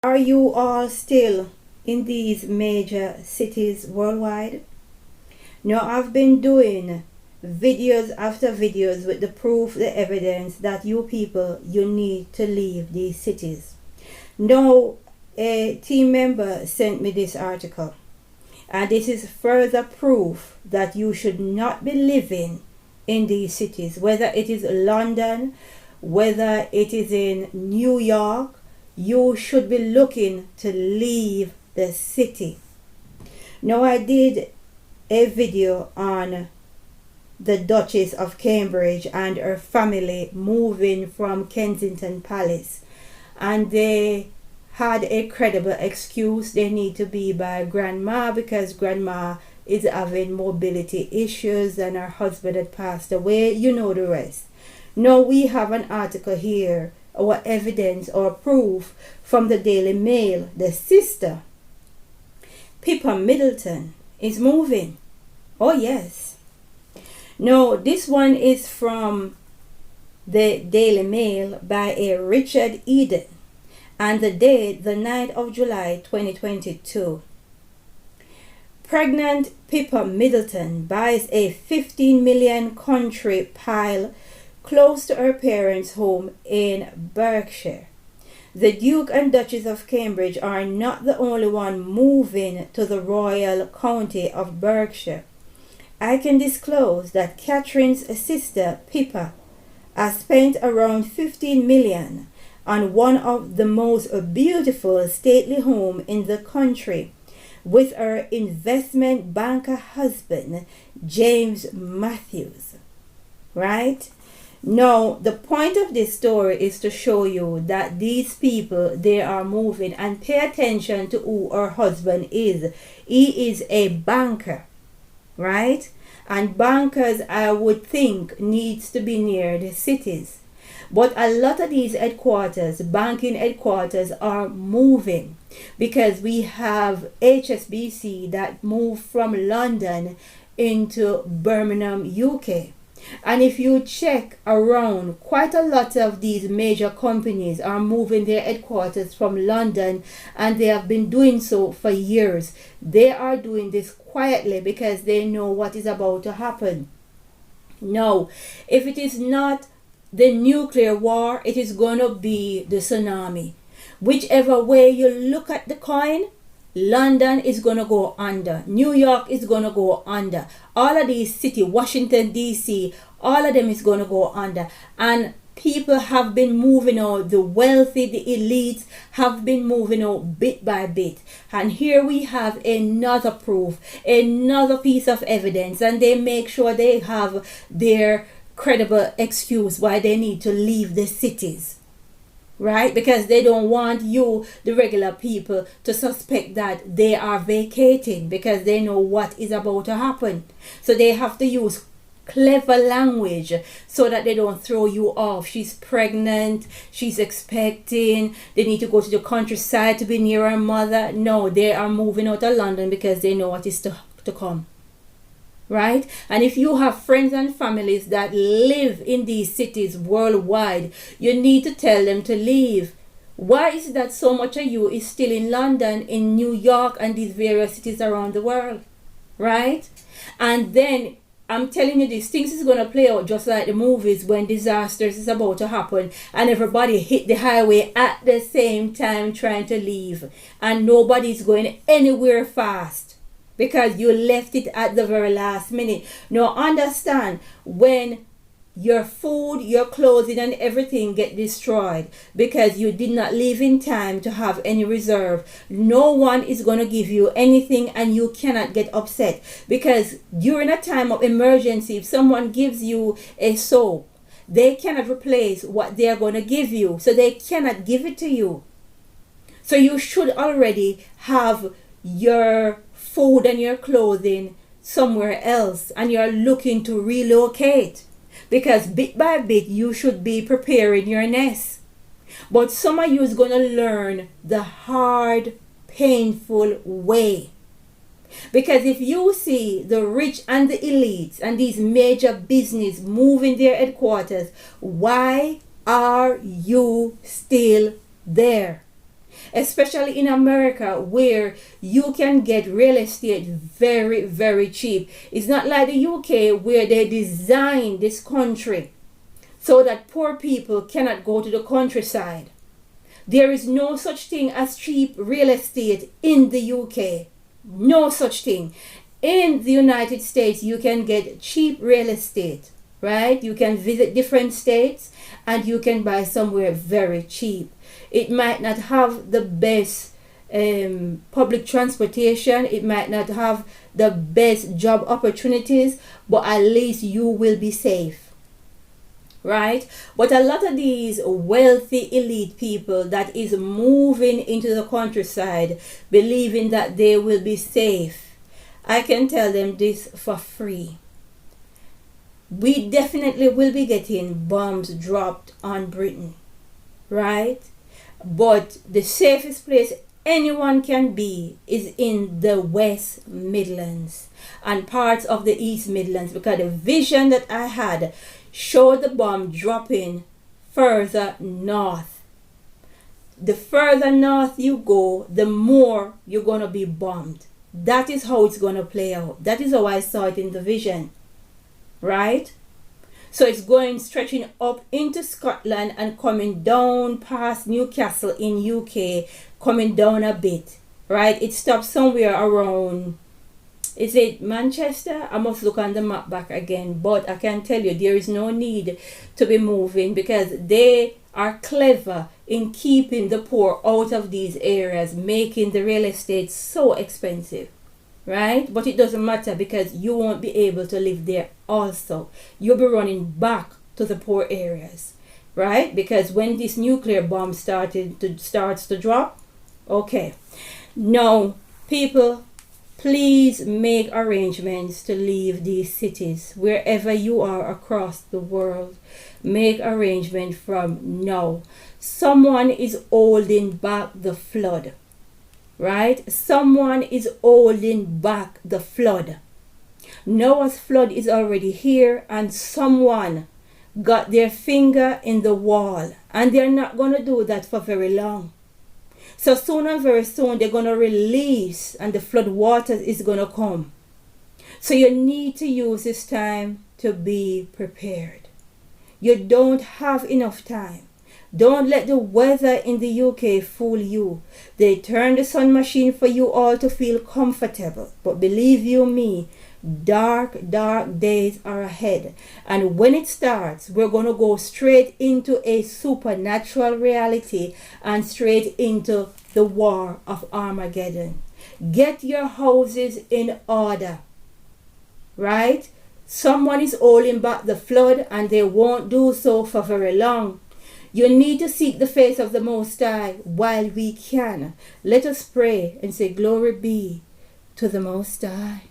Are you all still in these major cities worldwide? Now, I've been doing videos after videos with the proof, the evidence that you people, you need to leave these cities. Now, a team member sent me this article, and this is further proof that you should not be living in these cities, whether it is London, whether it is in New York. You should be looking to leave the city. Now, I did a video on the Duchess of Cambridge and her family moving from Kensington Palace, and they had a credible excuse. They need to be by grandma because grandma is having mobility issues and her husband had passed away. You know the rest. Now we have an article here, or evidence or proof from the Daily Mail. The sister, Pipa Middleton, is moving. Oh yes. No, this one is from the Daily Mail by a Richard Eden, and the date the 9th of July 2022. Pregnant Pipa Middleton buys a 15 million country pile close to her parents' home in Berkshire. The Duke and Duchess of Cambridge are not the only one moving to the Royal County of Berkshire. I can disclose that Catherine's sister, Pipa, has spent around 15 million on one of the most beautiful stately homes in the country with her investment banker husband, James Matthews. Right? Now, the point of this story is to show you that these people, they are moving, and pay attention to who her husband is. He is a banker, right? And bankers, I would think, needs to be near the cities. But a lot of these headquarters, banking headquarters, are moving because we have HSBC that moved from London into Birmingham, UK. And if you check around, quite a lot of these major companies are moving their headquarters from London, and they have been doing so for years. They are doing this quietly because they know what is about to happen. Now, if it is not the nuclear war, it is going to be the tsunami. Whichever way you look at the coin, London is going to go under. New York is going to go under. All of these cities, Washington, D.C., all of them is going to go under. And people have been moving out. The wealthy, the elites have been moving out bit by bit. And here we have another proof, another piece of evidence. And they make sure they have their credible excuse why they need to leave the cities. Right? Because they don't want you, the regular people, to suspect that they are vacating because they know what is about to happen. So they have to use clever language so that they don't throw you off. She's pregnant, she's expecting, they need to go to the countryside to be near her mother. No, they are moving out of London because they know what is to come. Right? And if you have friends and families that live in these cities worldwide, you need to tell them to leave. Why is it that so much of you is still in London, in New York, and these various cities around the world? Right? And then I'm telling you, these things is going to play out just like the movies when disasters is about to happen and everybody hit the highway at the same time trying to leave, and nobody's going anywhere fast because you left it at the very last minute. Now understand, when your food, your clothing and everything get destroyed because you did not leave in time to have any reserve, no one is going to give you anything, and you cannot get upset because during a time of emergency, if someone gives you a soap, they cannot replace what they are going to give you, so they cannot give it to you. So you should already have your food and your clothing somewhere else, and you're looking to relocate because bit by bit you should be preparing your nest. But some of you is going to learn the hard, painful way, because if you see the rich and the elites and these major business moving their headquarters, why are you still there? especially in America, where you can get real estate very, very cheap. It's not like the UK, where they designed this country so that poor people cannot go to the countryside. There is no such thing as cheap real estate in the UK. No such thing. In the United States, you can get cheap real estate, right? You can visit different states and you can buy somewhere very cheap. It might not have the best public transportation. It might not have the best job opportunities, but at least you will be safe. Right? But a lot of these wealthy elite people that is moving into the countryside, believing that they will be safe, I can tell them this for free. We definitely will be getting bombs dropped on Britain, right? But the safest place anyone can be is in the West Midlands and parts of the East Midlands, because the vision that I had showed the bomb dropping further north. The further north you go, the more you're going to be bombed. That is how it's going to play out. That is how I saw it in the vision. Right? So it's going stretching up into Scotland and coming down past Newcastle in UK, coming down a bit. Right? It stops somewhere around, is it Manchester? I must look on the map back again. But I can tell you there is no need to be moving, because they are clever in keeping the poor out of these areas, making the real estate so expensive. Right? But it doesn't matter, because you won't be able to live there also. You'll be running back to the poor areas. Right? Because when this nuclear bomb starts to drop, okay. Now, people, please make arrangements to leave these cities, wherever you are across the world. Make arrangements from now. Someone is holding back the flood. Right? Someone is holding back the flood. Noah's flood is already here, and someone got their finger in the wall, and they're not going to do that for very long. So soon and very soon they're going to release, and the flood waters is going to come. So you need to use this time to be prepared. You don't have enough time. Don't let the weather in the UK fool you. They turn the sun machine for you all to feel comfortable. But believe you me, dark, dark days are ahead. And when it starts, we're going to go straight into a supernatural reality and straight into the war of Armageddon. Get your houses in order. Right? Someone is holding back the flood, and they won't do so for very long. You need to seek the face of the Most High while we can. Let us pray and say, glory be to the Most High.